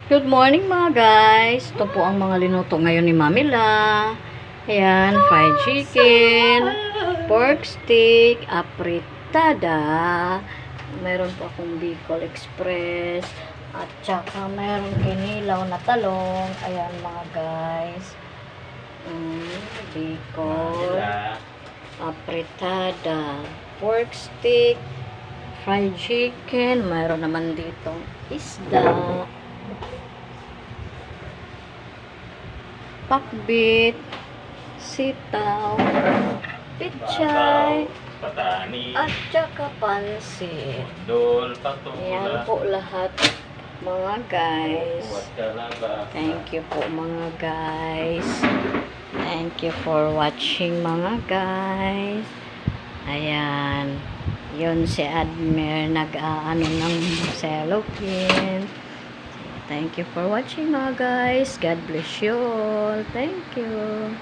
Good morning mga guys. Ito po ang mga linuto ngayon ni Mami La. Ayan, fried chicken, pork stick, apritada. Meron po akong Bicol Express. At saka meron kinilaw na talong. Ayan mga guys. Bicol, apritada, pork stick, fried chicken. Meron naman dito isda, pakbit, sitaw, pichay, Patani, at saka pansit. dol, patula, Ayan po lahat mga guys. buwat kalabasa. Thank you po mga guys. Thank you for watching mga guys. Ayan. Yun si Admir nag-aano ng cellophane. Thank you for watching mga guys. God bless you all. Thank you.